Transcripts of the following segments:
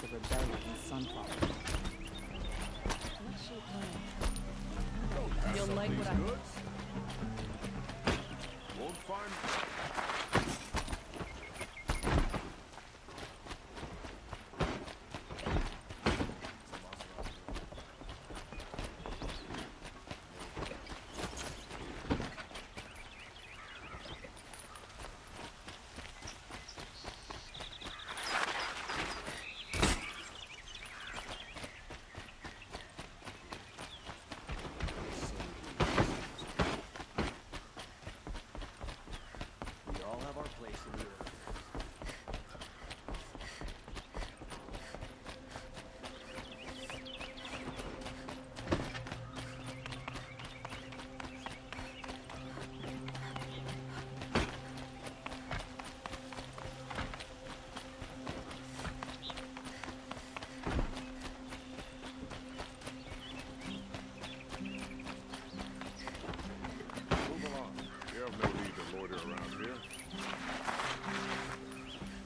the rebellion in Sunflower. What's your plan? You'll like what I... Won't find...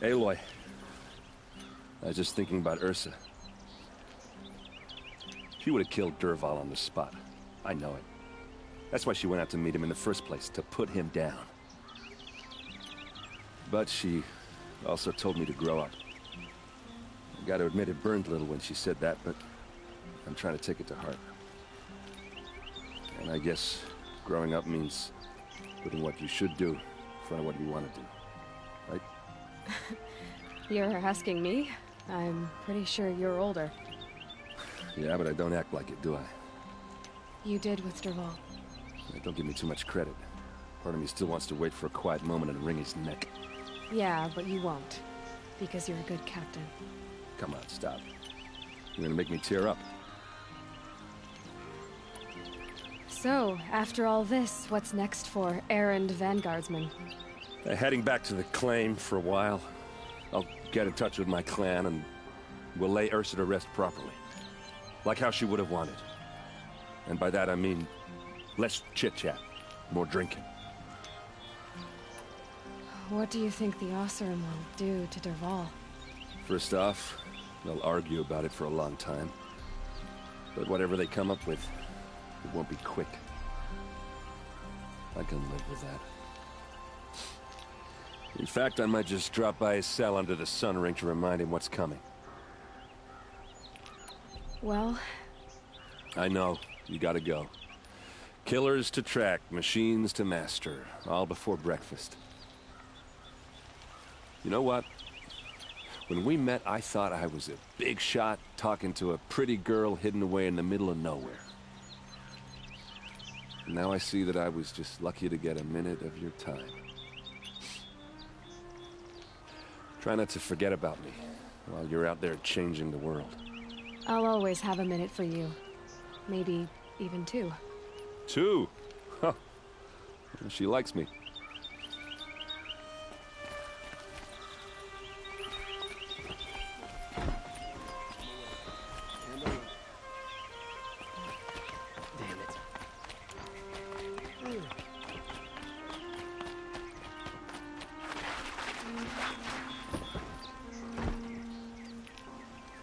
Aloy, I was just thinking about Ursa. She would have killed Dervahl on the spot. I know it. That's why she went out to meet him in the first place, to put him down. But she also told me to grow up. I gotta admit it burned a little when she said that, but I'm trying to take it to heart. And I guess growing up means putting what you should do in front of what you want to do. Right? You're asking me? I'm pretty sure you're older. Yeah, but I don't act like it, do I? You did with Dervahl. Don't give me too much credit. Part of me still wants to wait for a quiet moment and wring his neck. Yeah, but you won't. Because you're a good captain. Come on, stop. You're gonna make me tear up. So, after all this, what's next for errand vanguardsman? Heading back to the claim for a while. I'll get in touch with my clan and we'll lay Ursa to rest properly. Like how she would have wanted. And by that I mean less chit-chat, more drinking. What do you think the Oseram will do to Dervahl? First off, they'll argue about it for a long time. But whatever they come up with, it won't be quick. I can live with that. In fact, I might just drop by his cell under the sun ring to remind him what's coming. Well... I know. You gotta go. Killers to track, machines to master. All before breakfast. You know what? When we met, I thought I was a big shot talking to a pretty girl hidden away in the middle of nowhere. Now I see that I was just lucky to get a minute of your time. Try not to forget about me while you're out there changing the world. I'll always have a minute for you. Maybe even two. Two? Huh. She likes me.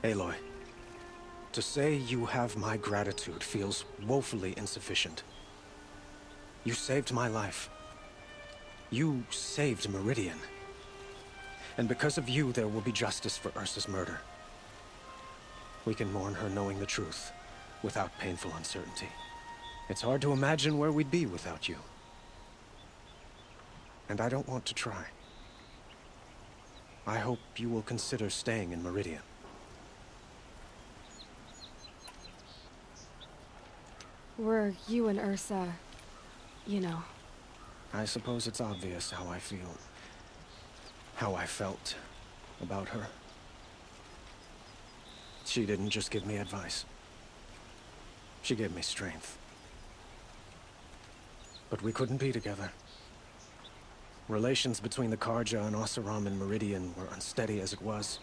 Aloy, to say you have my gratitude feels woefully insufficient. You saved my life. You saved Meridian. And because of you, there will be justice for Ursa's murder. We can mourn her knowing the truth, without painful uncertainty. It's hard to imagine where we'd be without you. And I don't want to try. I hope you will consider staying in Meridian. Were you and Ursa, you know... I suppose it's obvious how I feel. How I felt about her. She didn't just give me advice. She gave me strength. But we couldn't be together. Relations between the Karja and Oseram and Meridian were unsteady as it was.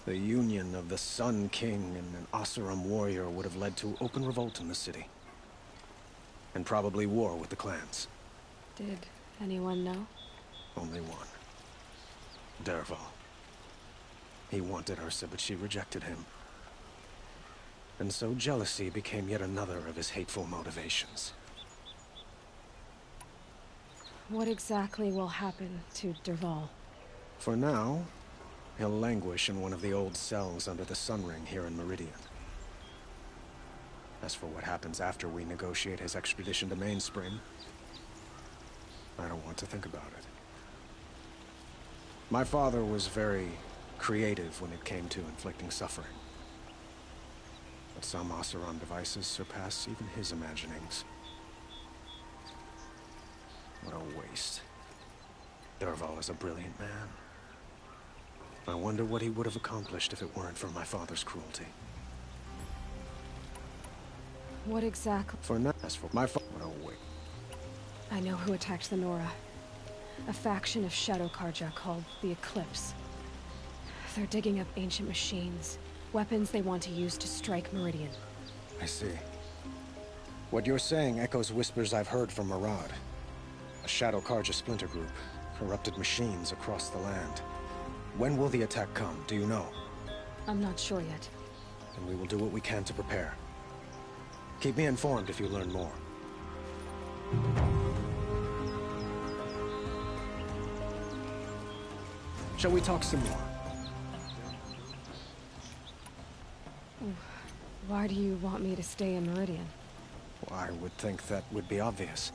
The union of the Sun King and an Oseram warrior would have led to open revolt in the city. And probably war with the clans. Did anyone know? Only one. Dervahl. He wanted Ursa, but she rejected him. And so jealousy became yet another of his hateful motivations. What exactly will happen to Derval? For now, he'll languish in one of the old cells under the Sun Ring here in Meridian. As for what happens after we negotiate his extradition to Mainspring, I don't want to think about it. My father was very creative when it came to inflicting suffering. But some Oseram devices surpass even his imaginings. What a waste. Derval is a brilliant man. I wonder what he would have accomplished if it weren't for my father's cruelty. What exactly? For now, as for my father, what a waste. I know who attacked the Nora. A faction of Shadow Karja called the Eclipse. They're digging up ancient machines, weapons they want to use to strike Meridian. I see. What you're saying echoes whispers I've heard from Murad. A Shadow Karja splinter group, corrupted machines across the land. When will the attack come, do you know? I'm not sure yet. And we will do what we can to prepare. Keep me informed if you learn more. Shall we talk some more? Why do you want me to stay in Meridian? Well, I would think that would be obvious.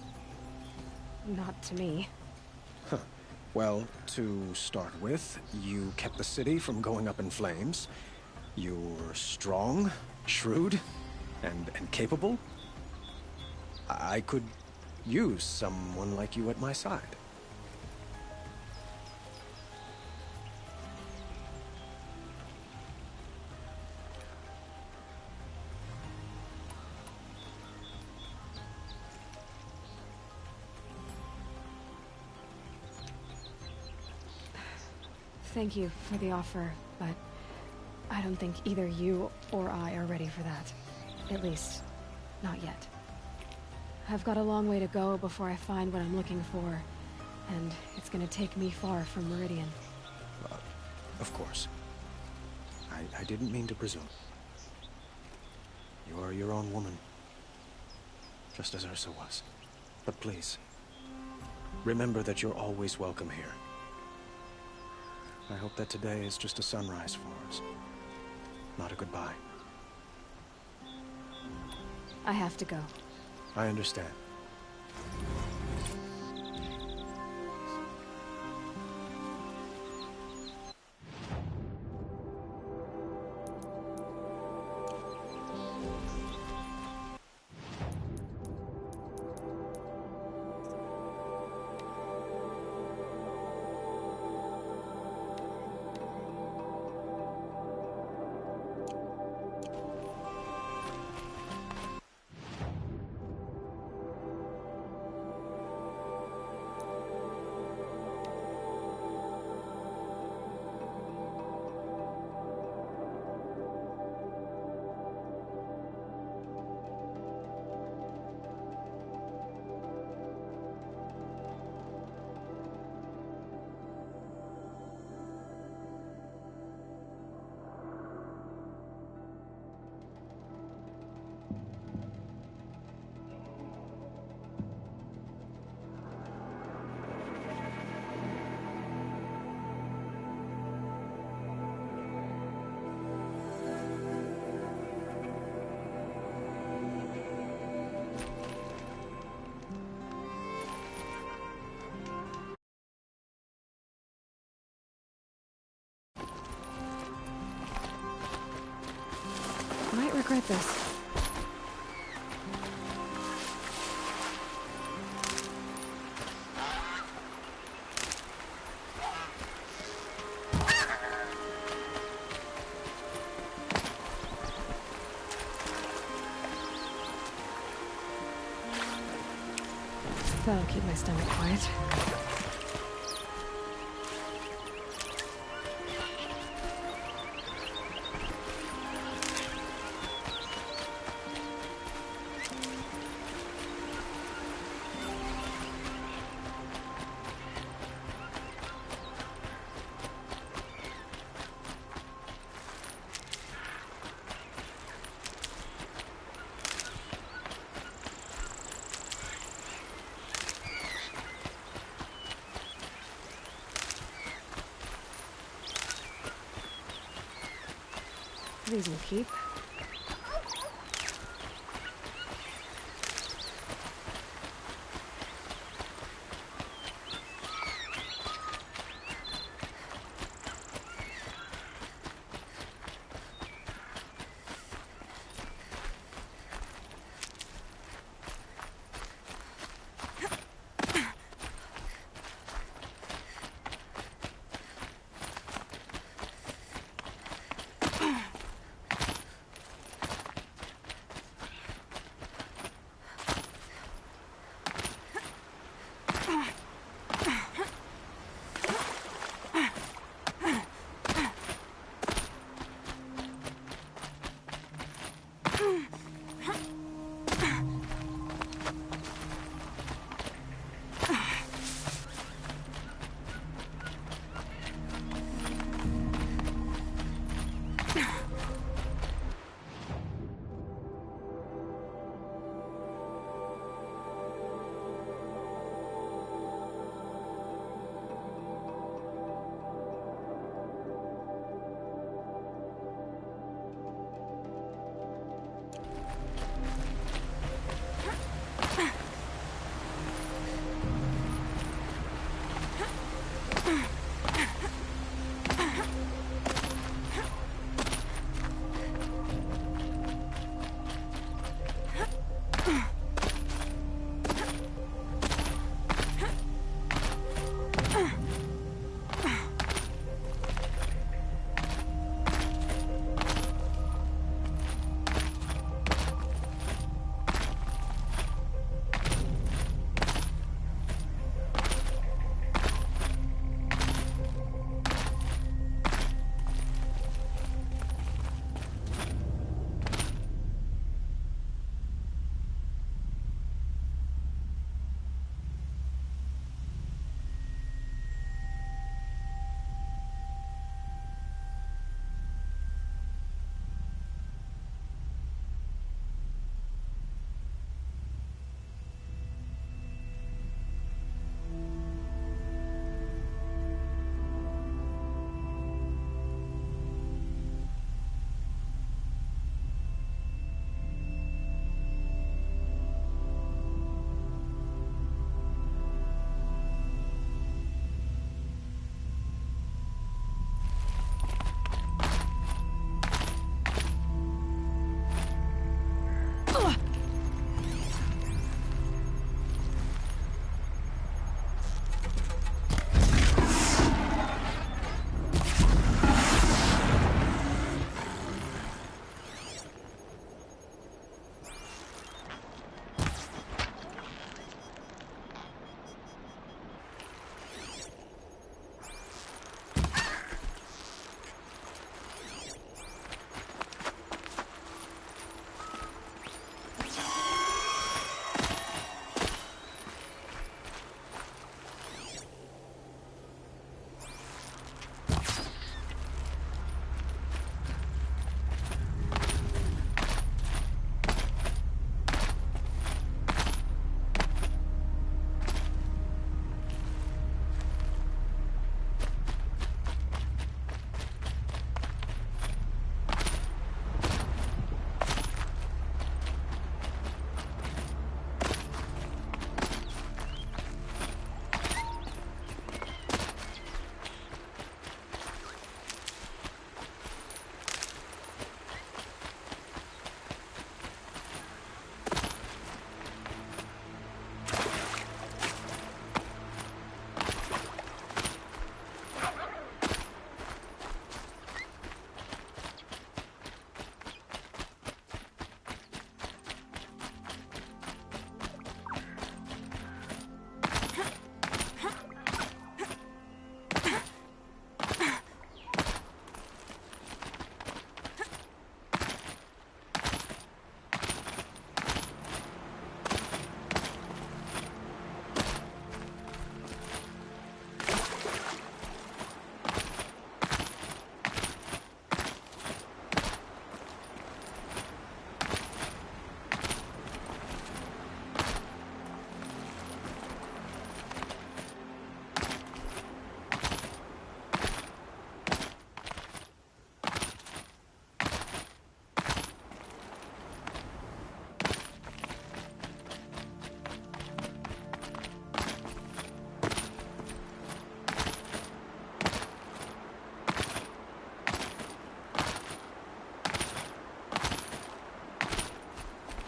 Not to me. Huh. Well, to start with, you kept the city from going up in flames. You're strong, shrewd, and capable. I could use someone like you at my side. Thank you for the offer, but I don't think either you or I are ready for that. At least, not yet. I've got a long way to go before I find what I'm looking for, and it's gonna take me far from Meridian. Of course. I didn't mean to presume. You are your own woman, just as Ursa was. But please, remember that you're always welcome here. I hope that today is just a sunrise for us, not a goodbye. I have to go. I understand. Might regret this. That'll keep my stomach quiet. These will keep.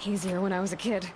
easier when I was a kid.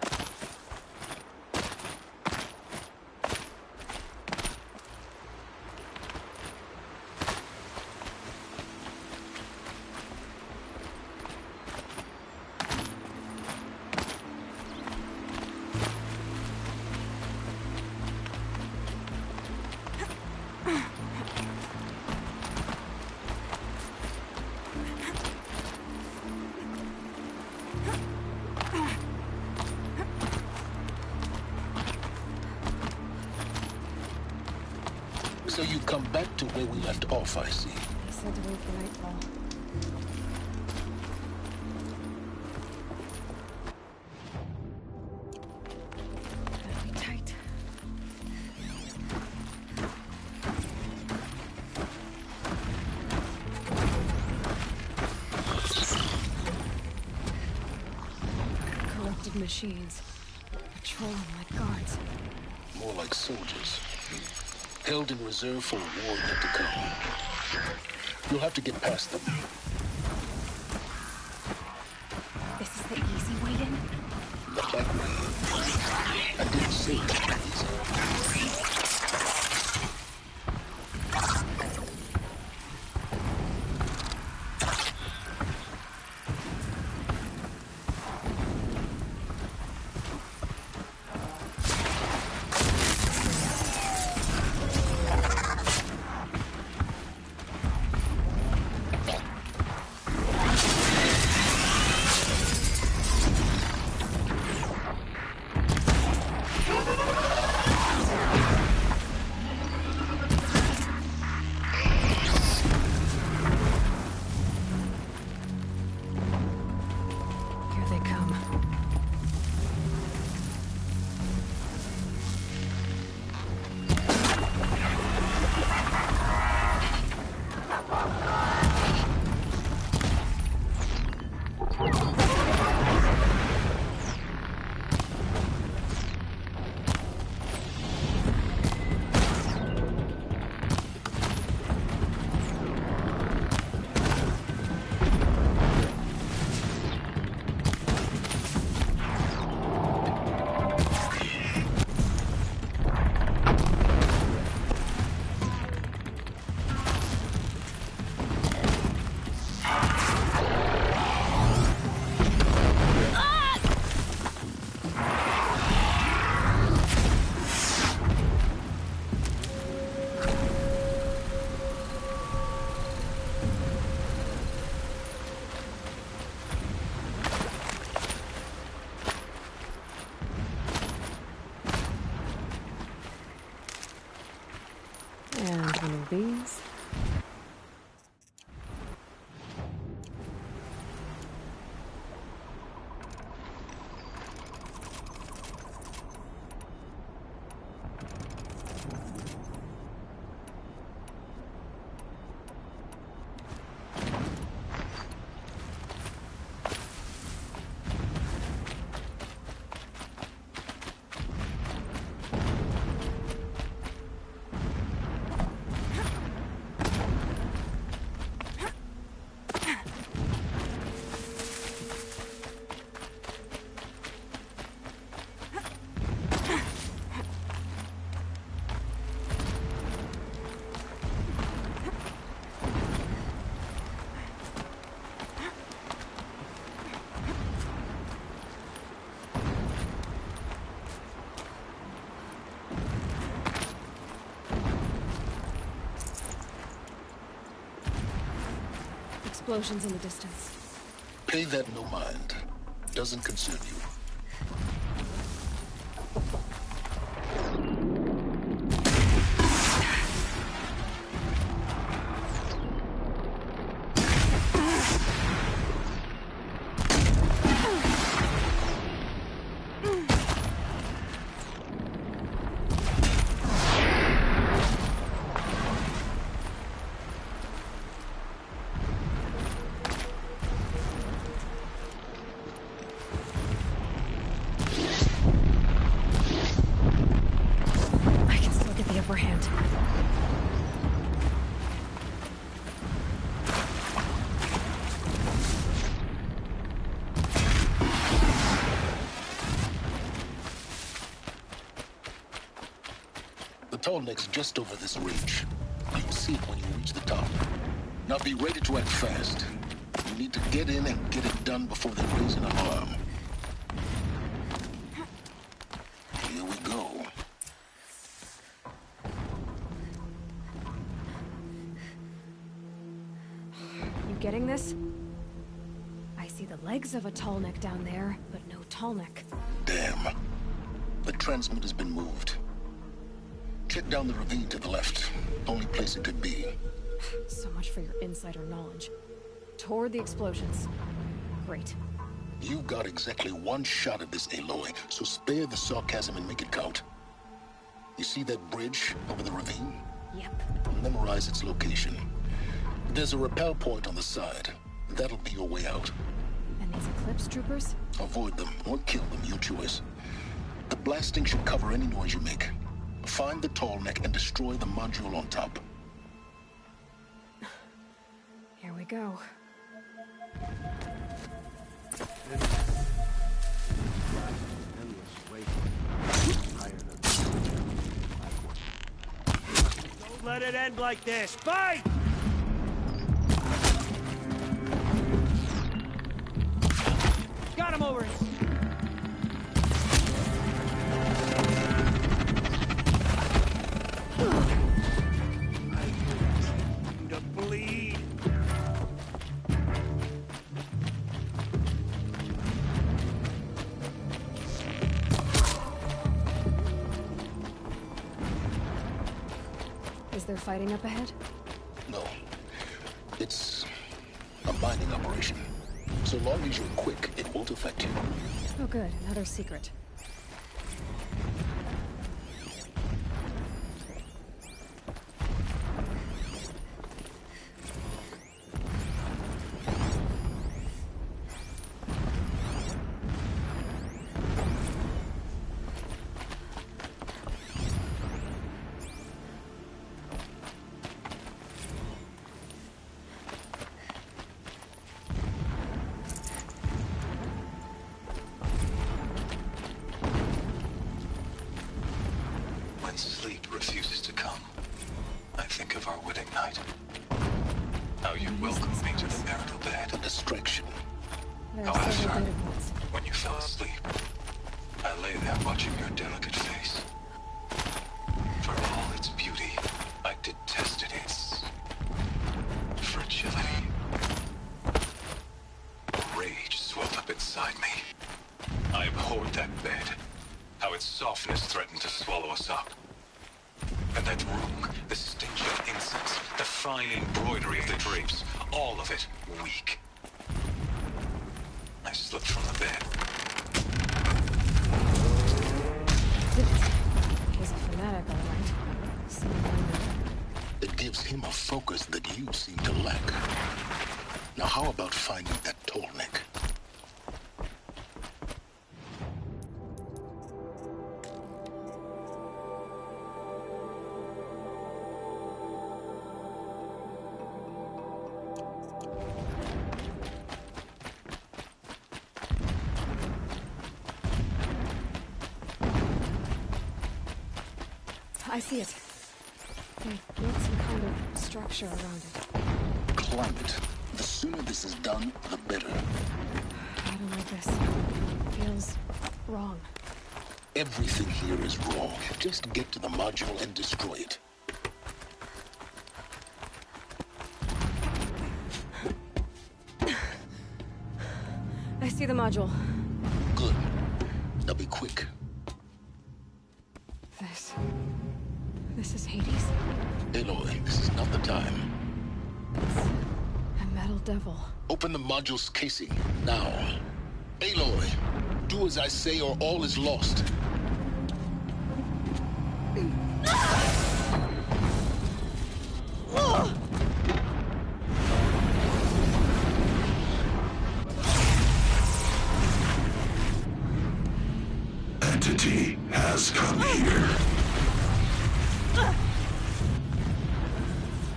So you come back to where we left off, I see. He said to wait for nightfall. Gotta be tight. Corrupted machines. Patrolling like guards. More like soldiers. Held in reserve for a war yet to come. You'll have to get past them. This is the easy way in? Not that way. I didn't say it was easy. And one of these. Explosions in the distance. Pay that no mind. Doesn't concern you. tall neck's just over this ridge. You'll see it when you reach the top. Now be ready to act fast. You need to get in and get it done before they raise an alarm. Here we go. You getting this? I see the legs of a tall neck down there, but no tall neck. Damn. The transmitter's been moved. Check down the ravine to the left. Only place it could be. So much for your insider knowledge. Toward the explosions. Great. You've got exactly one shot at this, Aloy, so spare the sarcasm and make it count. You see that bridge over the ravine? Yep. Memorize its location. There's a rappel point on the side. That'll be your way out. And these Eclipse troopers? Avoid them or kill them, your choice. The blasting should cover any noise you make. Find the tall neck and destroy the module on top. Here we go. Don't let it end like this. Fight! Got him over it. To bleed. Is there fighting up ahead? No. It's a mining operation. So long as you're quick, it won't affect you. Oh good, another secret. When sleep refuses to come, I think of our wedding night. How you welcomed me to the marital bed. A distraction. There are several However, data points. when you fell asleep, I lay there watching your delicate face. For all its beauty, I detested its fragility. Rage swelled up inside me. I abhorred that bed. How its softness threatened to swallow us up. And that room, the stench of incense, the fine embroidery of the drapes, all of it weak. I slipped from the bed. He's a fanatic, all right. Someone It gives him a focus that you seem to lack. Now how about finding that tall neck? I see it. They built some kind of structure around it. Climb it. The sooner this is done, the better. I don't like this. It feels wrong. Everything here is wrong. Just get to the module and destroy it. I see the module. Good. Now be quick. This is Hades. Aloy, this is not the time. It's a metal devil. Open the module's casing, now. Aloy, do as I say or all is lost. Entity has come here.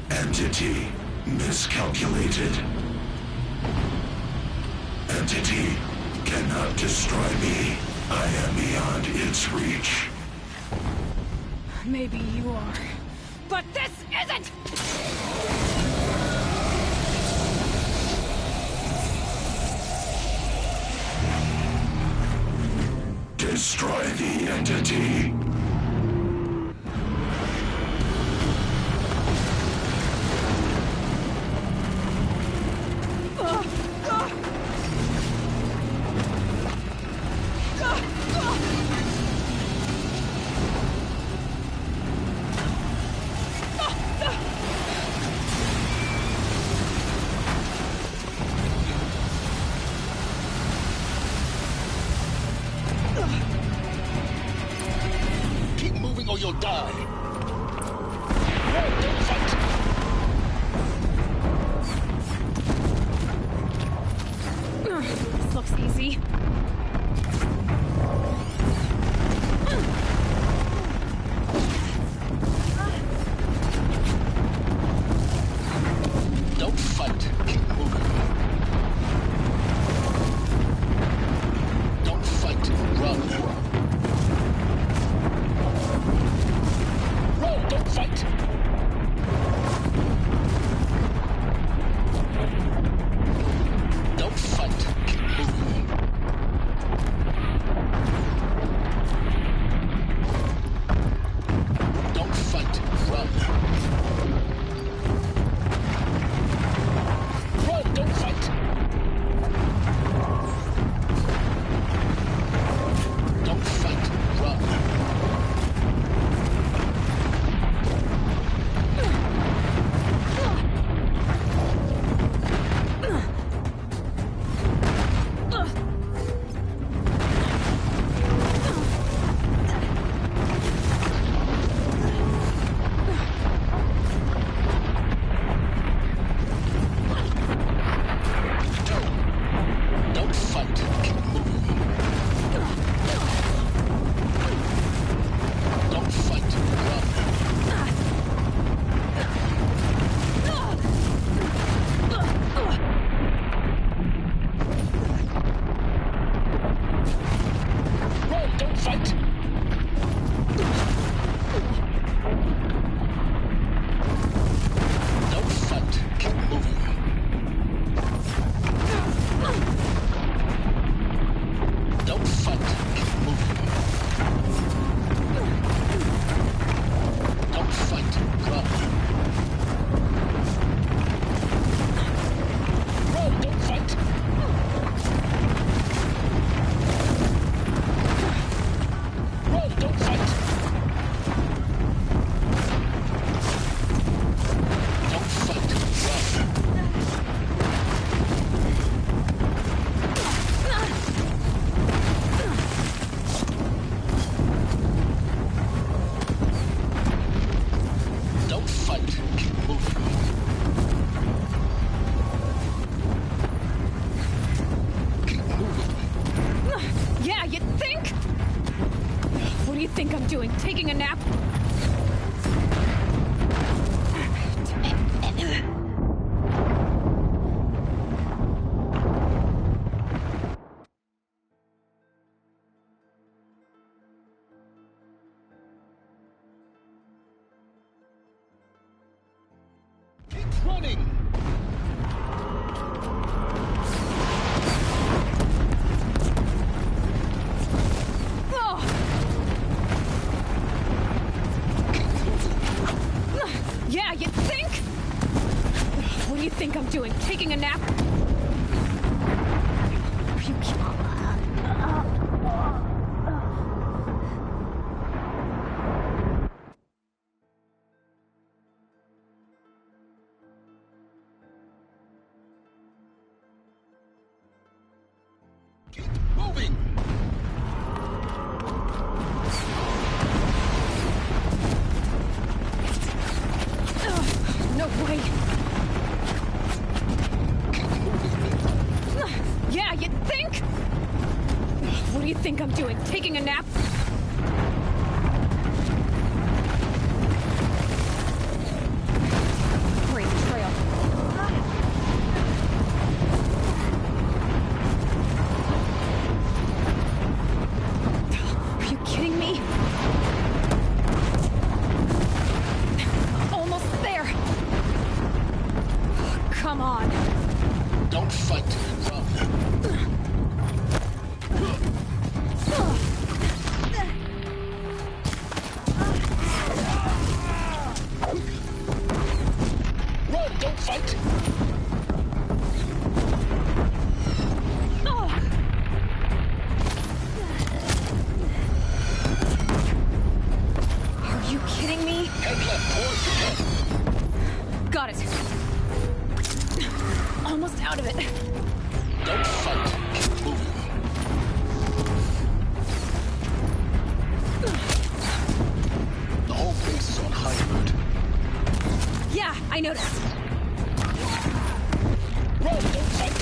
Entity miscalculated. Entity cannot destroy me. I am beyond its reach. Maybe you are. But this isn't! Destroy the entity. Keep moving or you'll die. No, don't fight. This looks easy. Don't fight. Keep moving. Don't fight. Run. Run, don't fight. Don't fight. Keep moving. Don't fight. Run. Run, don't fight. Don't fight. Run. Don't fight. Keep moving. Don't fight. Run. Run, don't fight. Don't fight. Keep moving. Don't fight. Keep moving. Don't fight. Run. Run, don't fight. Run, don't fight. Don't fight. Run. Don't fight. Keep moving. Keep moving. Yeah, you think? What do you think I'm doing? Taking a nap? Keep running. Oh! Keep moving. Yeah, you think? What do you think I'm doing? Taking a nap? Are you kidding? Keep moving. No way! Keep moving. Yeah, you think? What do you think I'm doing? Taking a nap? Great trail. Are you kidding me? Don't fight. Run. Run, don't fight. Are you kidding me? Head left towards the camp. Got it. Almost out of it. Don't fight. Keep moving. The whole base is on high alert. Yeah, I noticed. Run, don't fight.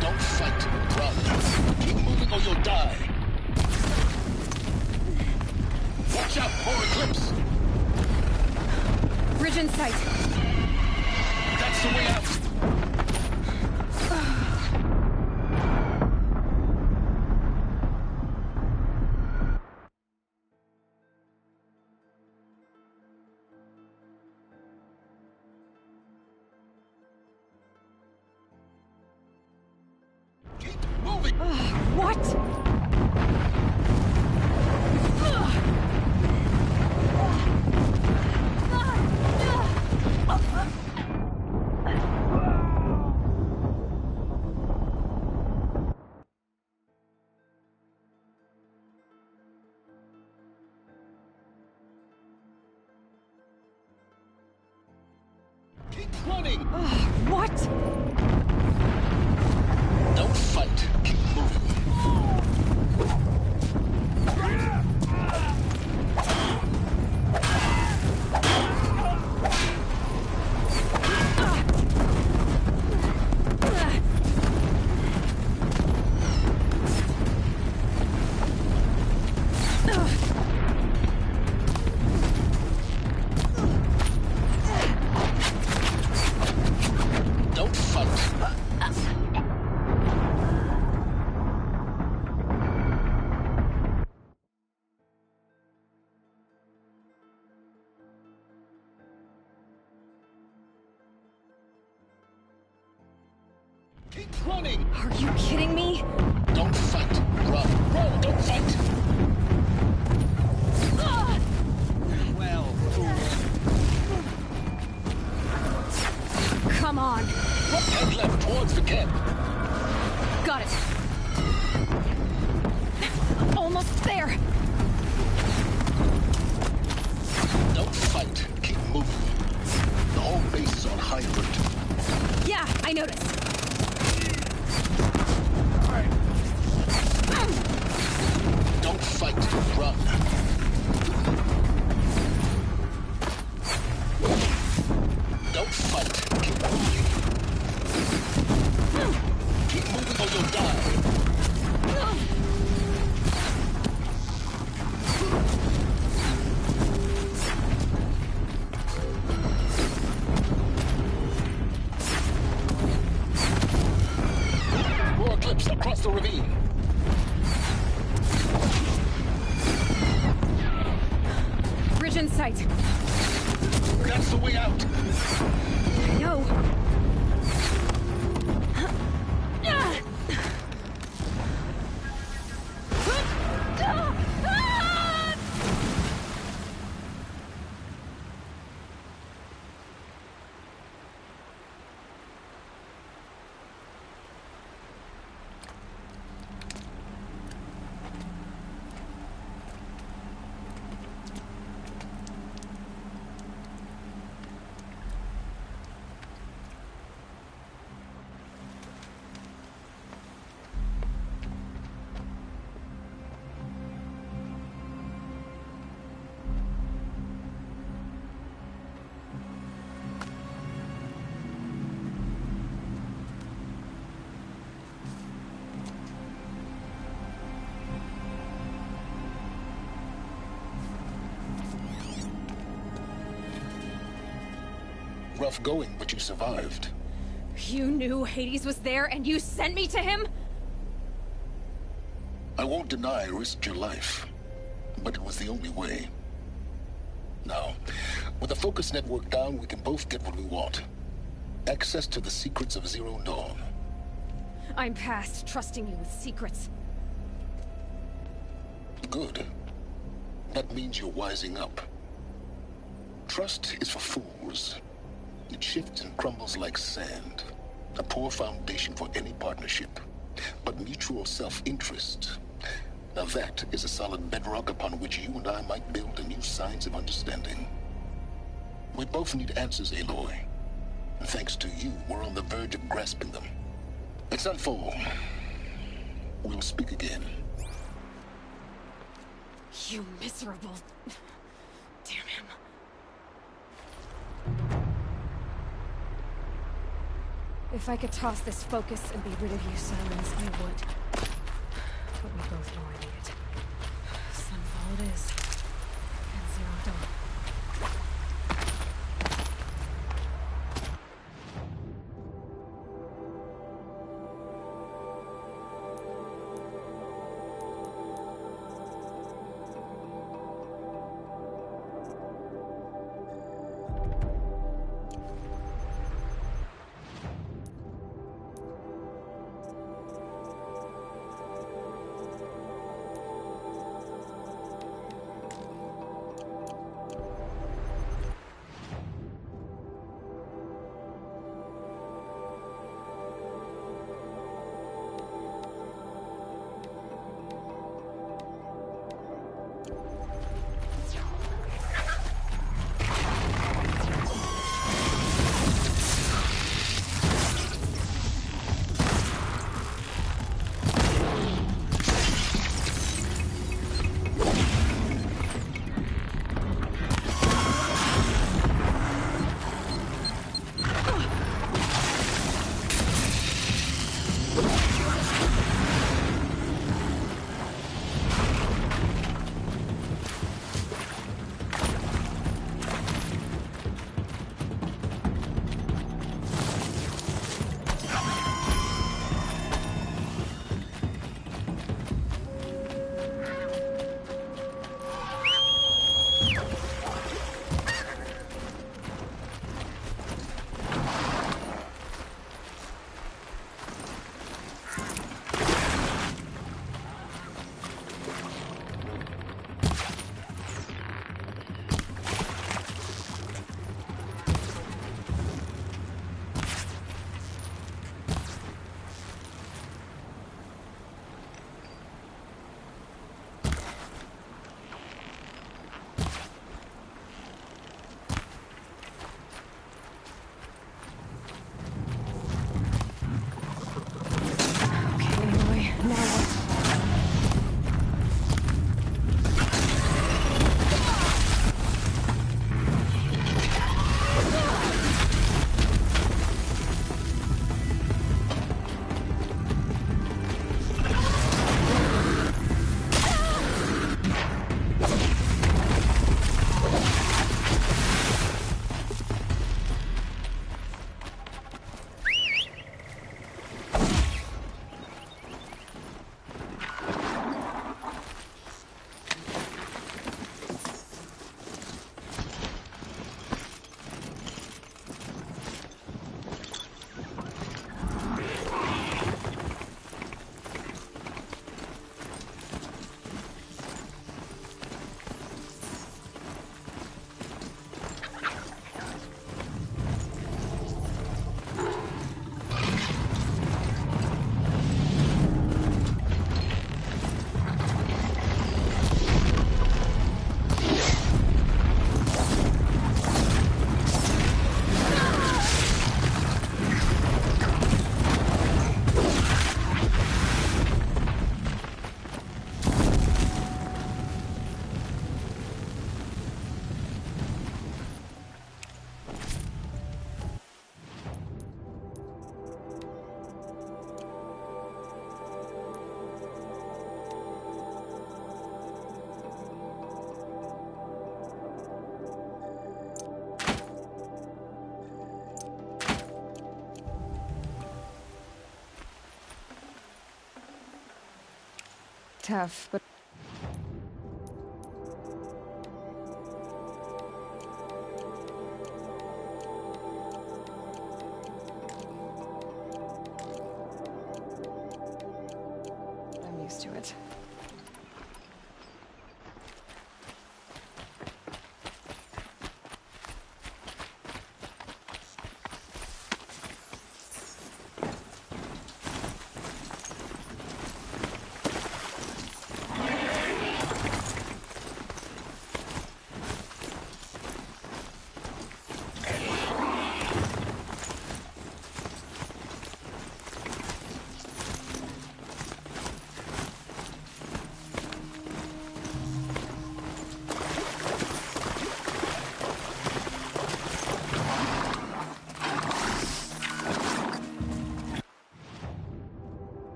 Don't fight. Run. Keep moving or you'll die. Watch out, more Eclipse. Bridge in sight. That's the way out. Keep moving. What? Keep running. What? Don't fight. Keep moving. Don't fight. Keep running. Are you kidding me? Don't fight. Run. Run. Don't fight. Well, Come on. Head left towards the camp. Got it. Almost there. Don't fight. Keep moving. The whole base is on high alert. Yeah, I noticed. Don't fight. Run. Don't fight. Keep moving. Keep moving or you'll die. More Eclipse across the ravine. Bridge in sight. That's the way out. No. Rough going, but you survived. You knew Hades was there and you sent me to him? I won't deny I risked your life, but it was the only way. Now, With the focus network down, we can both get what we want. Access to the secrets of Zero Dawn. I'm past trusting you with secrets. Good. That means you're wising up. Trust is for fools. It shifts and crumbles like sand. A poor foundation for any partnership. But mutual self-interest, now that is a solid bedrock upon which you and I might build a new science of understanding. We both need answers, Aloy. And thanks to you, we're on the verge of grasping them. Let's unfold. We'll speak again. You miserable... Damn him. If I could toss this focus and be rid of you, Silence, I would. But we both know I need it. Sunfall it is. And Zero Dawn. Tough, but...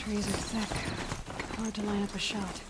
Trees are thick. Hard to line up a shot.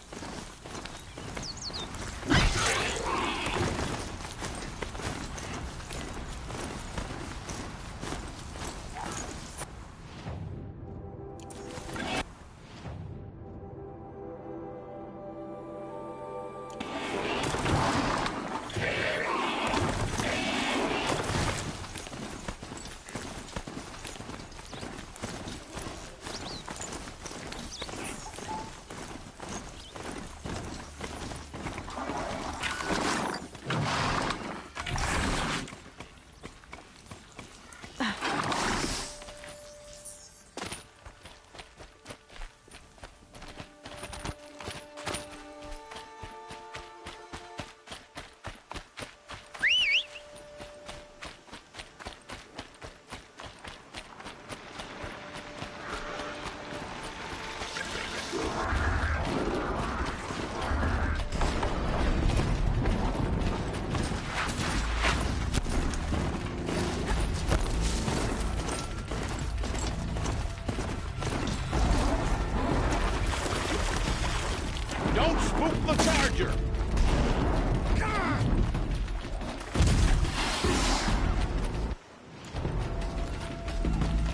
Don't spook the charger!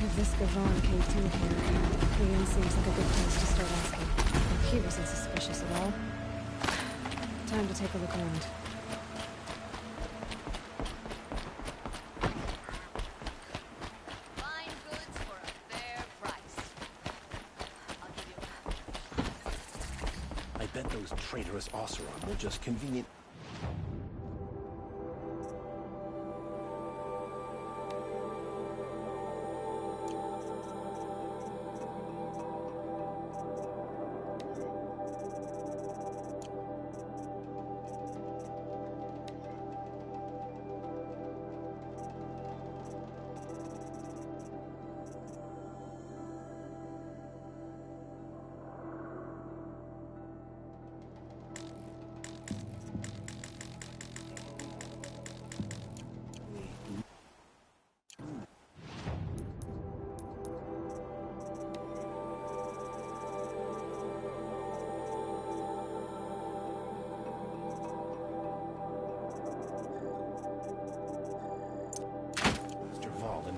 If this Gavon came through here, the inn seems like a good place to start asking. If he wasn't suspicious at all. Time to take a look around. Fine goods for a fair price. I'll give you. I bet those traitorous Oseram will just convenient.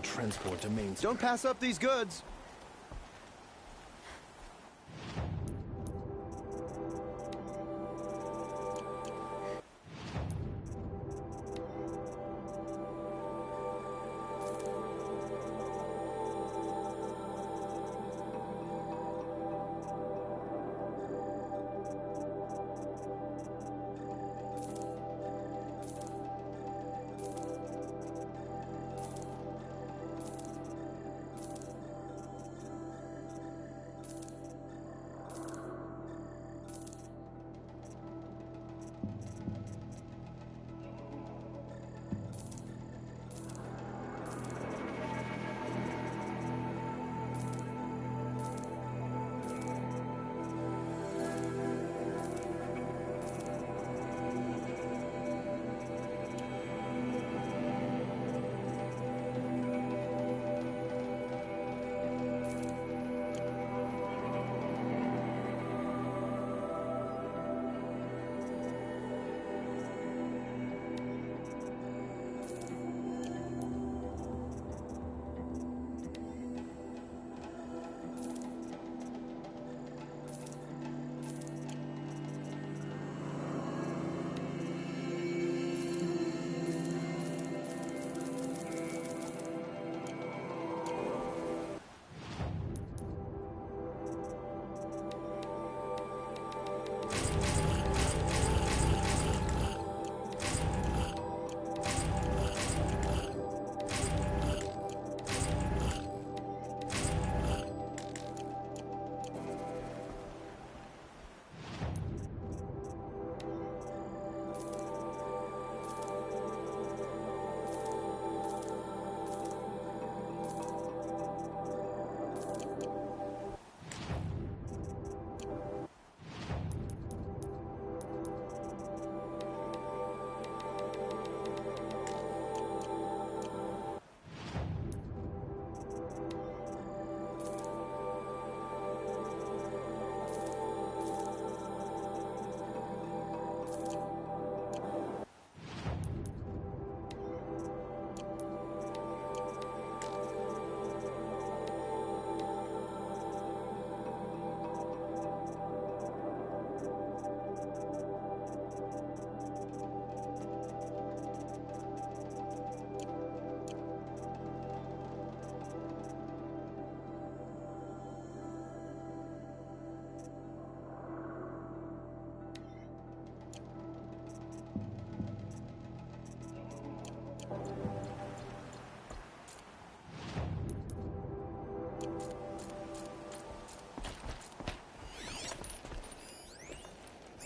Transport domains. Don't pass up these goods.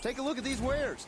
Take a look at these wares.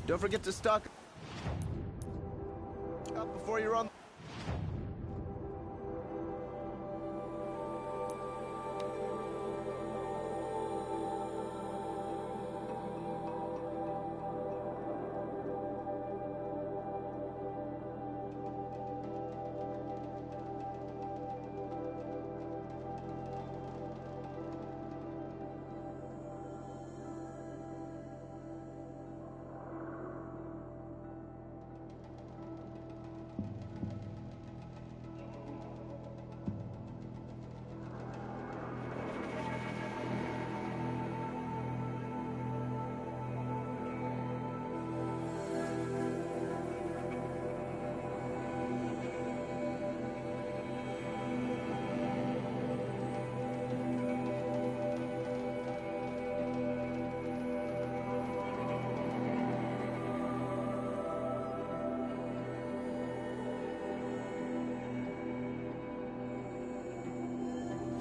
Don't forget to stock up before you're on.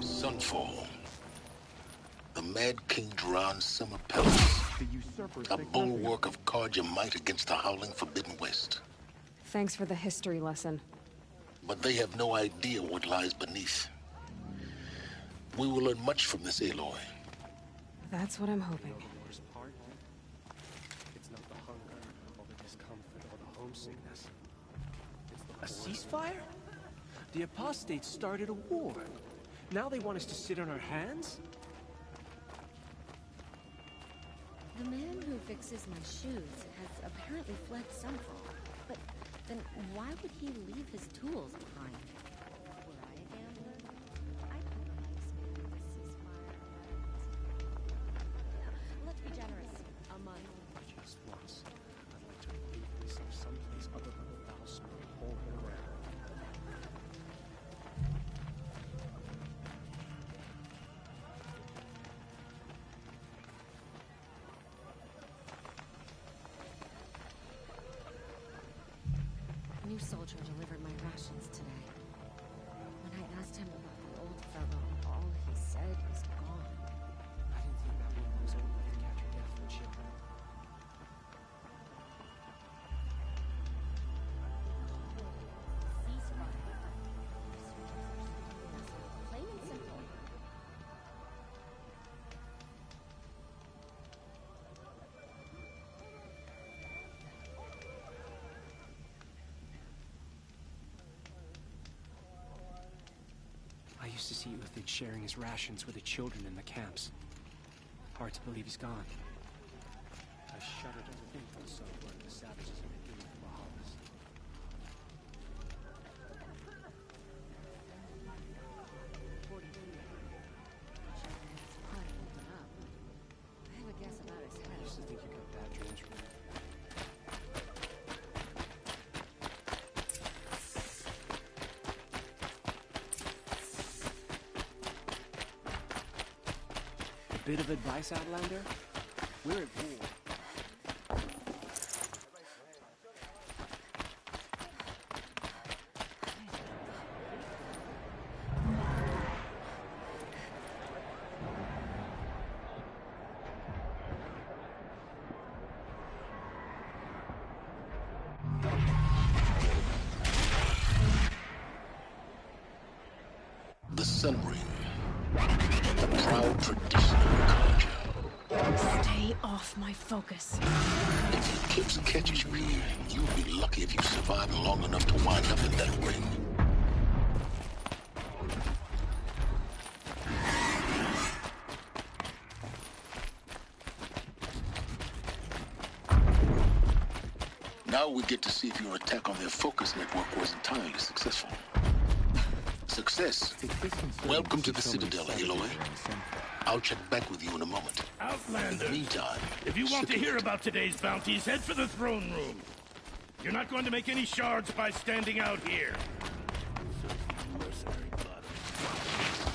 Sunfall. The Mad King Duran's summer palace. A bulwark of Carja might against the howling Forbidden West. Thanks for the history lesson. But they have no idea what lies beneath. We will learn much from this, Aloy. That's what I'm hoping. Worst part? It's not the hunger, or the discomfort, or the homesickness. A ceasefire? The apostates started a war. Now they want us to sit on our hands? The man who fixes my shoes has apparently fled Sunfall. But then why would he leave his tools behind? Were I a gambler, I'd put the lifespan of the ceasefire around. Let's be generous. A month. Just once. I'd like to relieve myself someplace other than the foul smoke all around. A new soldier delivered my rations today. When I asked him about the old fellow, all he said was gone. I didn't think that woman was old enough to catch her death from children. Ceasefire. Plain and simple. I used to see Uthid sharing his rations with the children in the camps. Hard to believe he's gone. I shudder to think what sort of work the savages have been doing for Bahamas. I have a guess about his I head. used to think you got bad dreams from him. A bit of advice, Outlander? We're at war. Sun Ring, the proud tradition of culture. Stay off my focus. If Eclipse catches you here, you'll be lucky if you survive long enough to wind up in that ring. Now we get to see if your attack on their focus network was entirely successful. Success. Welcome to the Citadel, Aloy. I'll check back with you in a moment. Outlander. In the meantime, If you want to hear about today's bounties, head for the throne room. You're not going to make any shards by standing out here.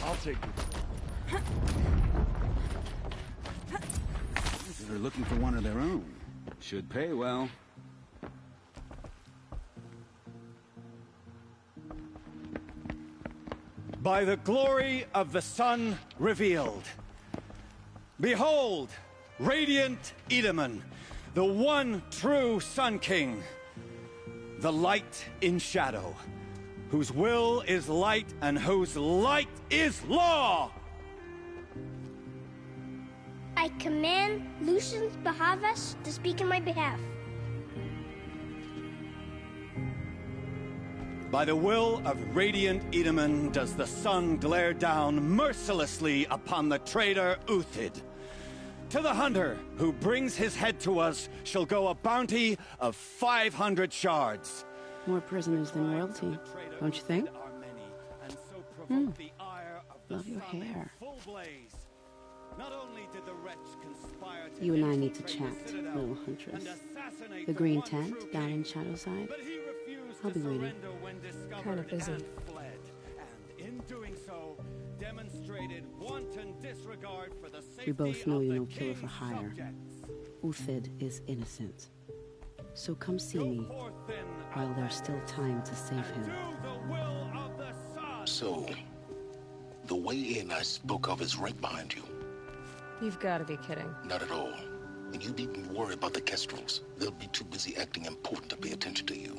I'll take it. They're looking for one of their own. Should pay well. By the glory of the sun revealed. Behold, radiant Edaman, the one true Sun King. The light in shadow, whose will is light and whose light is law! I command Lucius Bahavas to speak in my behalf. By the will of radiant Edaman does the sun glare down mercilessly upon the traitor Uthid. To the hunter who brings his head to us shall go a bounty of 500 shards. More prisoners than royalty, don't you think? Love your hair. You and I need to chat, little huntress. The green tent down in Shadowside. I'll be waiting. Kind of busy. We both know you're no killer for hire. Uthid is innocent. So come see me while there's still time to save him. So, the way in I spoke of is right behind you. You've got to be kidding. Not at all. And you needn't worry about the Kestrels. They'll be too busy acting important to pay attention to you.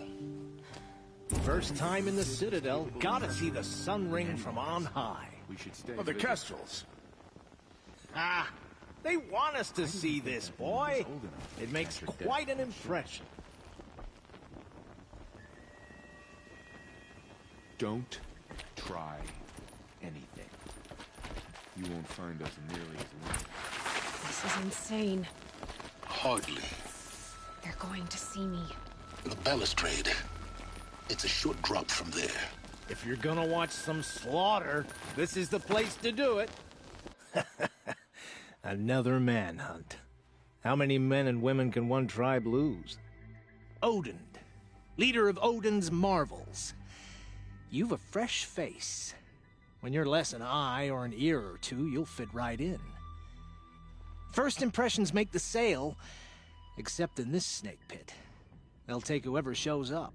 First time in the Citadel, gotta see the sun ring from on high. We should stay. The Kestrels. Ah, they want us to see this, boy. It makes quite an impression. Don't try anything. You won't find us nearly as long. This is insane. Hardly. They're going to see me. The balustrade. It's a short drop from there. If you're gonna watch some slaughter, this is the place to do it. Another manhunt. How many men and women can one tribe lose? Odin, leader of Odin's marvels. You've a fresh face. When you're less an eye or an ear or two, you'll fit right in. First impressions make the sale, except in this snake pit. They'll take whoever shows up.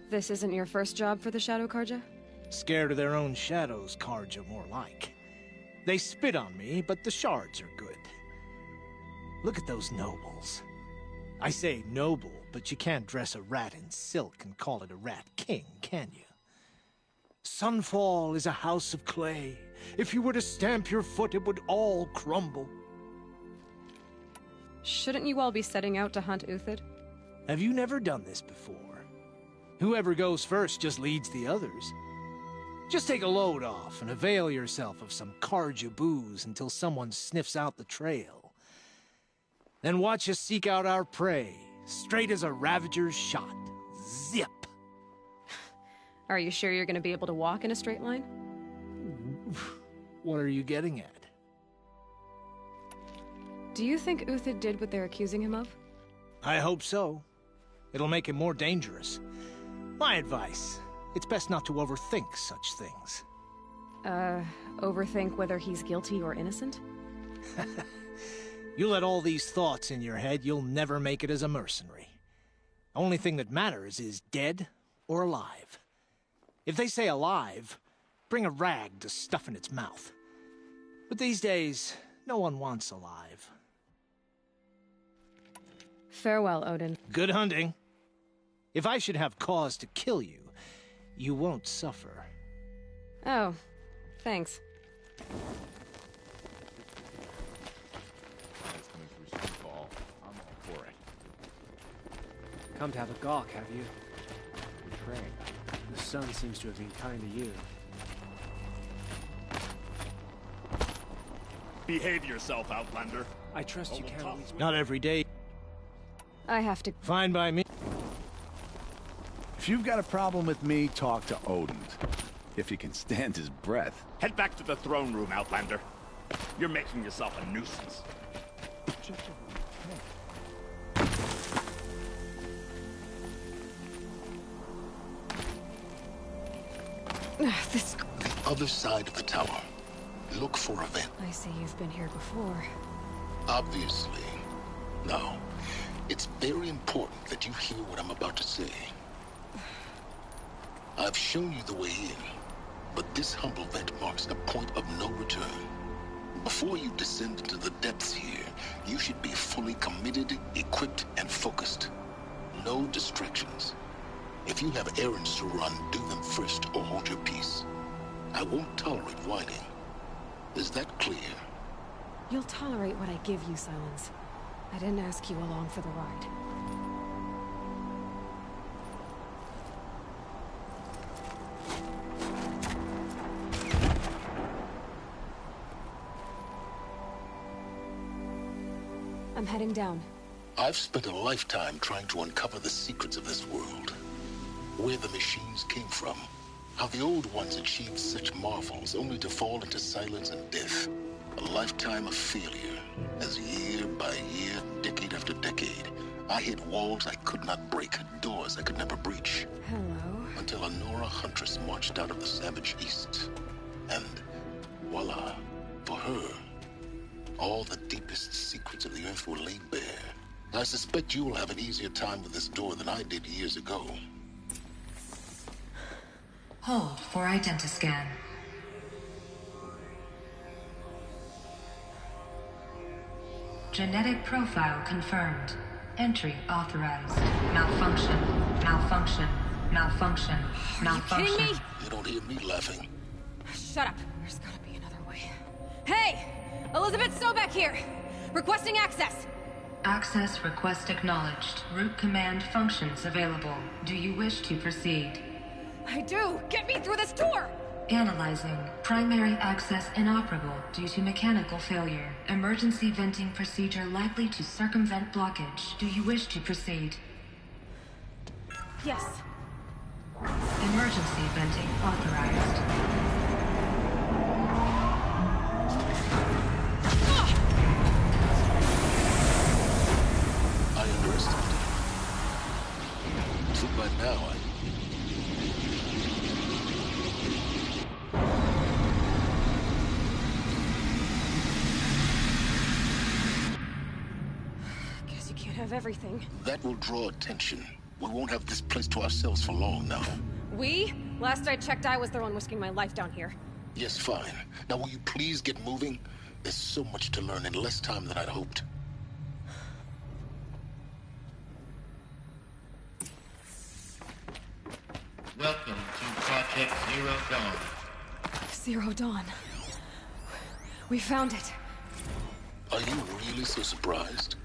This isn't your first job for the Shadow Karja? Scared of their own shadows, Karja, more like. They spit on me, but the shards are good. Look at those nobles. I say noble, but you can't dress a rat in silk and call it a rat king, can you? Sunfall is a house of clay. If you were to stamp your foot, it would all crumble. Shouldn't you all be setting out to hunt Uthid? Have you never done this before? Whoever goes first just leads the others. Just take a load off and avail yourself of some Karja booze until someone sniffs out the trail. Then watch us seek out our prey, straight as a Ravager's shot. Zip! Are you sure you're going to be able to walk in a straight line? What are you getting at? Do you think Uthid did what they're accusing him of? I hope so. It'll make him more dangerous. My advice, it's best not to overthink such things. Overthink whether he's guilty or innocent? You let all these thoughts in your head, you'll never make it as a mercenary. Only thing that matters is dead or alive. If they say alive, bring a rag to stuff in its mouth. But these days, no one wants alive. Farewell, Odin. Good hunting. If I should have cause to kill you, you won't suffer. Oh, thanks. It's coming through some fall. I'm all for it. Come to have a gawk, have you? We're praying. The sun seems to have been kind to you. Behave yourself, Outlander. I trust you can't always... Not every day. I have to... Fine by me. If you've got a problem with me, talk to Odin. If he can stand his breath. Head back to the throne room, Outlander. You're making yourself a nuisance. This... The other side of the tower. Look for a vent. I see you've been here before. Obviously. Now, it's very important that you hear what I'm about to say. I've shown you the way in, but this humble vent marks a point of no return. Before you descend into the depths here, you should be fully committed, equipped, and focused. No distractions. If you have errands to run, do them first or hold your peace. I won't tolerate whining. Is that clear? You'll tolerate what I give you, Silence. I didn't ask you along for the ride. I'm heading down. I've spent a lifetime trying to uncover the secrets of this world. Where the machines came from. How the old ones achieved such marvels only to fall into silence and death. A lifetime of failure, as year by year, decade after decade, I hit walls I could not break, doors I could never breach. Hello. Until a Nora huntress marched out of the savage east. And voila, for her, all the deepest secrets of the earth were laid bare. I suspect you will have an easier time with this door than I did years ago. Hold for identiscan. Genetic profile confirmed. Entry authorized. Malfunction. Malfunction. Malfunction. Malfunction. Are you kidding me? You don't hear me laughing. Shut up. There's gotta be another way. Hey! Elizabeth Sobek here! Requesting access! Access request acknowledged. Root command functions available. Do you wish to proceed? I do! Get me through this door! Analyzing. Primary access inoperable due to mechanical failure. Emergency venting procedure likely to circumvent blockage. Do you wish to proceed? Yes. Emergency venting authorized. I underestimated it. So by now, Guess you can't have everything. that will draw attention. We won't have this place to ourselves for long now. We? Last I checked, I was the one risking my life down here. Yes, fine. Now will you please get moving? There's so much to learn in less time than I'd hoped. Welcome to Project Zero Dawn. Zero Dawn. We found it. Are you really so surprised?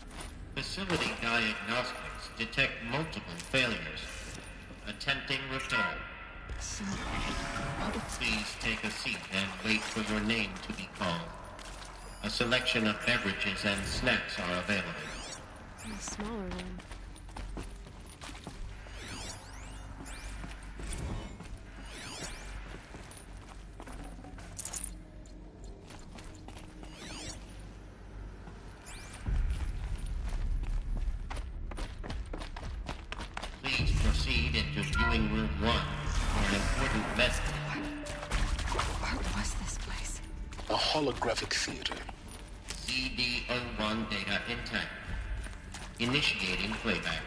Facility diagnostics detect multiple failures. Attempting repair. So... Please take a seat and wait for your name to be called. A selection of beverages and snacks are available. In a smaller room. Please proceed into viewing room 1 for an important message. What was this place? A holographic theater. CD01 data intact. Initiating playback.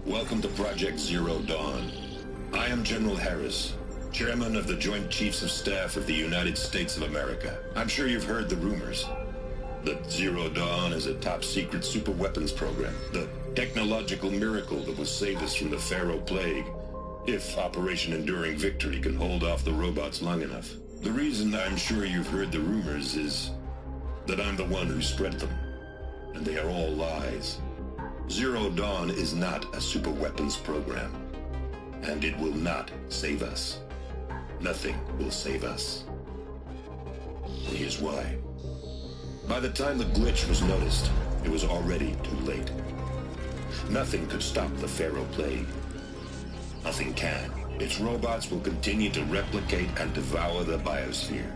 Welcome to Project Zero Dawn. I am General Harris, Chairman of the Joint Chiefs of Staff of the United States of America. I'm sure you've heard the rumors. that Zero Dawn is a top-secret super-weapons program, the technological miracle that will save us from the Pharaoh Plague, if Operation Enduring Victory can hold off the robots long enough. The reason I'm sure you've heard the rumors is that I'm the one who spread them, and they are all lies. Zero Dawn is not a super-weapons program, and it will not save us. Nothing will save us. And here's why. By the time the glitch was noticed, it was already too late. Nothing could stop the Pharaoh Plague. Nothing can. Its robots will continue to replicate and devour the biosphere.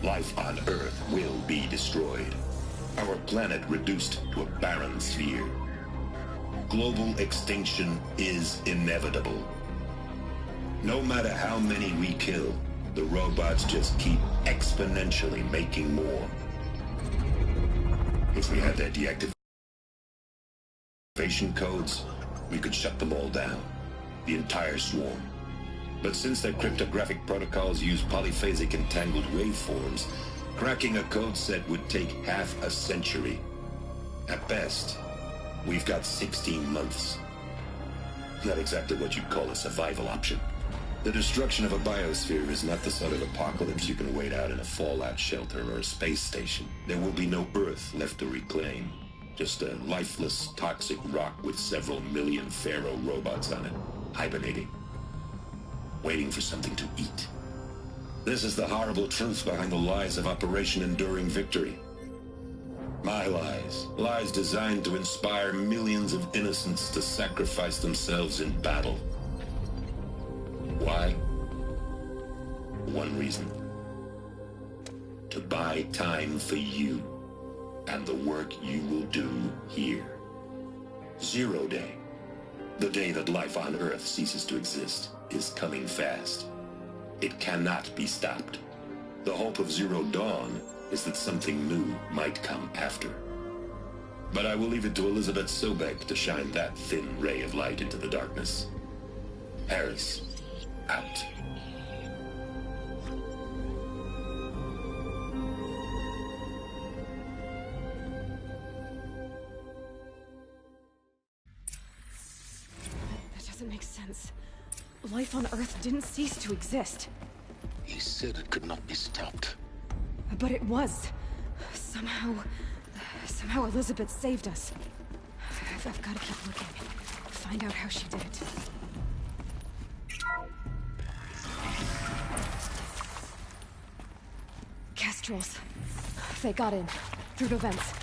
Life on Earth will be destroyed. Our planet reduced to a barren sphere. Global extinction is inevitable. No matter how many we kill, the robots just keep exponentially making more. If we had their deactivation codes, we could shut them all down. The entire swarm. But since their cryptographic protocols use polyphasic entangled waveforms, cracking a code set would take half a century. At best, we've got 16 months. Not exactly what you'd call a survival option. The destruction of a biosphere is not the sort of apocalypse you can wait out in a fallout shelter or a space station. There will be no Earth left to reclaim. Just a lifeless, toxic rock with several million Pharaoh robots on it, hibernating, waiting for something to eat. This is the horrible truth behind the lies of Operation Enduring Victory. My lies. Lies designed to inspire millions of innocents to sacrifice themselves in battle. Why? One reason. To buy time for you and the work you will do here. Zero Day, the day that life on Earth ceases to exist, is coming fast. It cannot be stopped. The hope of Zero Dawn is that something new might come after. But I will leave it to Elizabeth Sobek to shine that thin ray of light into the darkness. Harris, out. That doesn't make sense. Life on Earth didn't cease to exist. He said it could not be stopped. But it was. Somehow Elizabeth saved us. I've got to keep looking. Find out how she did it. Kestrels. They got in. Through the vents.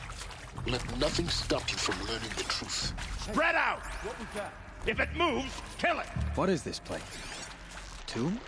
Let nothing stop you from learning the truth. Spread out! What was that? If it moves, kill it! What is this place? Tomb?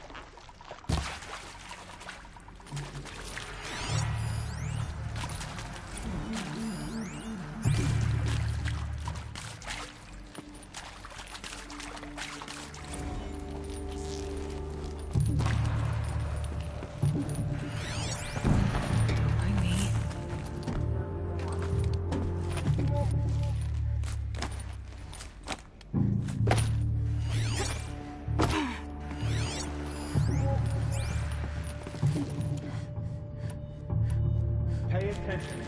Pay attention.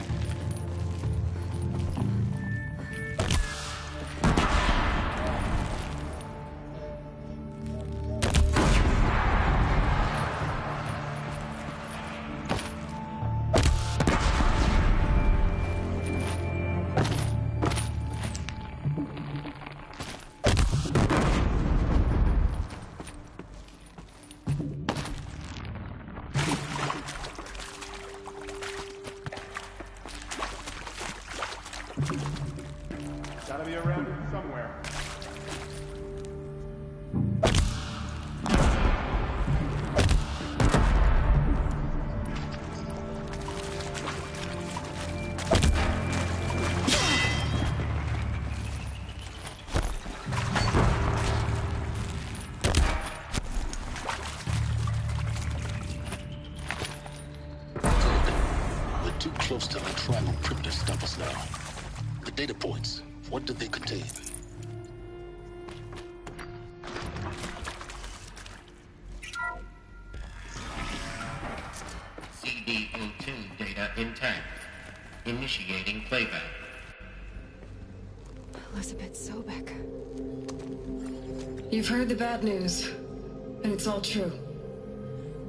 Gotta be around here somewhere. We're too close to the tribal crypt to stop us now. The data points, what did they contain? CD02 data intact. Initiating playback. Elizabeth Sobek. You've heard the bad news, and it's all true.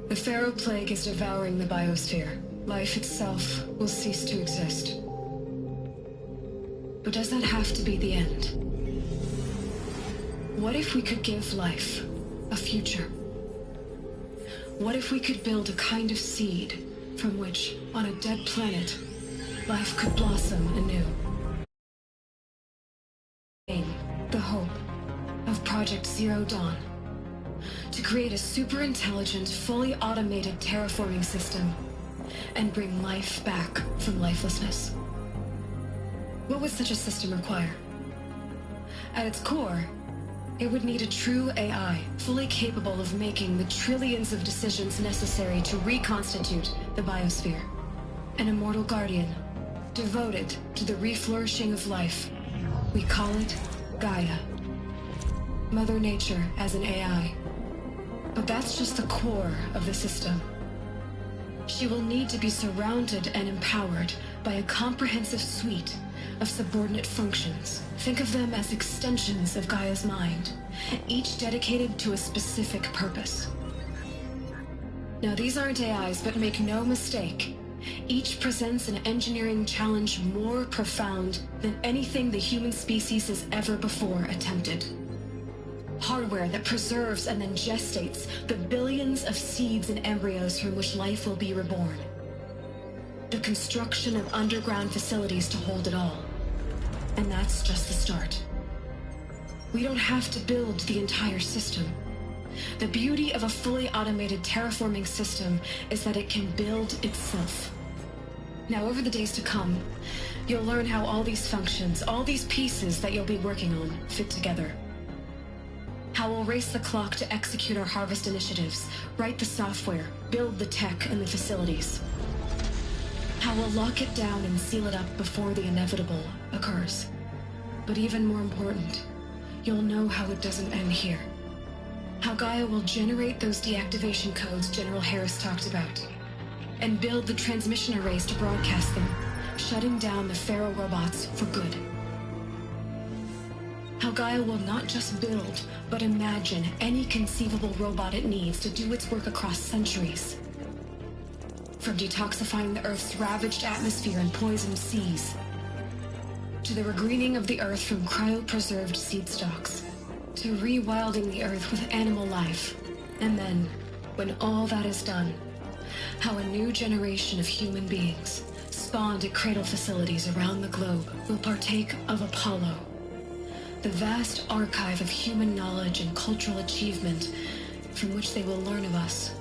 The Pharaoh Plague is devouring the biosphere. Life itself will cease to exist. But does that have to be the end? What if we could give life a future? What if we could build a kind of seed from which, on a dead planet, life could blossom anew? The hope of Project Zero Dawn. To create a super-intelligent, fully automated terraforming system and bring life back from lifelessness. What would such a system require? At its core, it would need a true AI, fully capable of making the trillions of decisions necessary to reconstitute the biosphere. An immortal guardian, devoted to the reflourishing of life. We call it Gaia. Mother Nature as an AI. But that's just the core of the system. She will need to be surrounded and empowered by a comprehensive suite of subordinate functions. Think of them as extensions of Gaia's mind, each dedicated to a specific purpose. Now, these aren't AIs, but make no mistake, each presents an engineering challenge more profound than anything the human species has ever before attempted. Hardware that preserves and then gestates the billions of seeds and embryos from which life will be reborn. The construction of underground facilities to hold it all. And that's just the start. We don't have to build the entire system. The beauty of a fully automated terraforming system is that it can build itself. Now, over the days to come, you'll learn how all these functions, all these pieces that you'll be working on, fit together. How we'll race the clock to execute our harvest initiatives, write the software, build the tech and the facilities. How we'll lock it down and seal it up before the inevitable occurs. But even more important, you'll know how it doesn't end here. How Gaia will generate those deactivation codes General Harris talked about, and build the transmission arrays to broadcast them, shutting down the Pharaoh robots for good. How Gaia will not just build, but imagine any conceivable robot it needs to do its work across centuries. From detoxifying the Earth's ravaged atmosphere and poisoned seas, to the regreening of the Earth from cryopreserved seed stalks, to rewilding the Earth with animal life. And then, when all that is done, how a new generation of human beings, spawned at cradle facilities around the globe, will partake of Apollo, the vast archive of human knowledge and cultural achievement from which they will learn of us,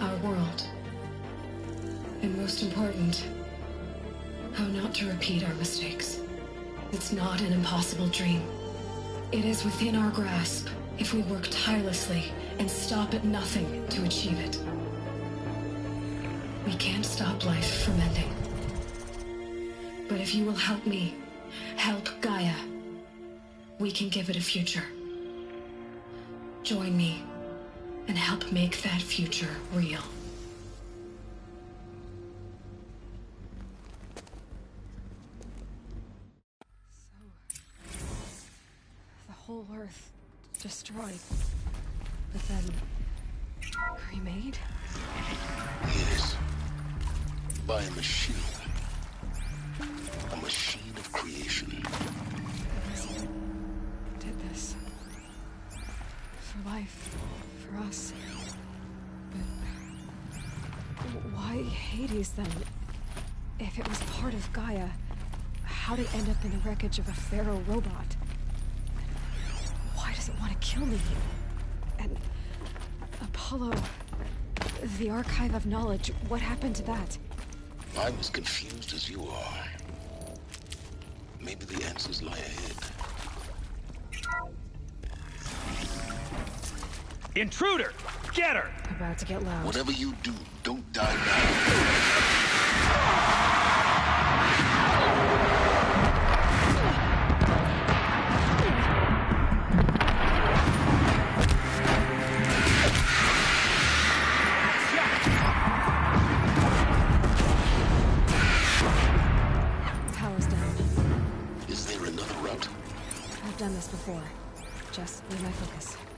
our world. And most important, how not to repeat our mistakes. It's not an impossible dream. It is within our grasp if we work tirelessly and stop at nothing to achieve it. We can't stop life from ending. But if you will help me, help Gaia, we can give it a future. Join me and help make that future real. The whole Earth destroyed, but then remade? Yes. By a machine. A machine of creation. Did this. For life. For us. But why Hades then? If it was part of Gaia, how'd it end up in the wreckage of a Pharaoh robot? Why does it want to kill me? And Apollo, the archive of knowledge, what happened to that? I'm as confused as you are. Maybe the answers lie ahead. Intruder! Get her! About to get loud. Whatever you do, don't die now. before. Just need my focus.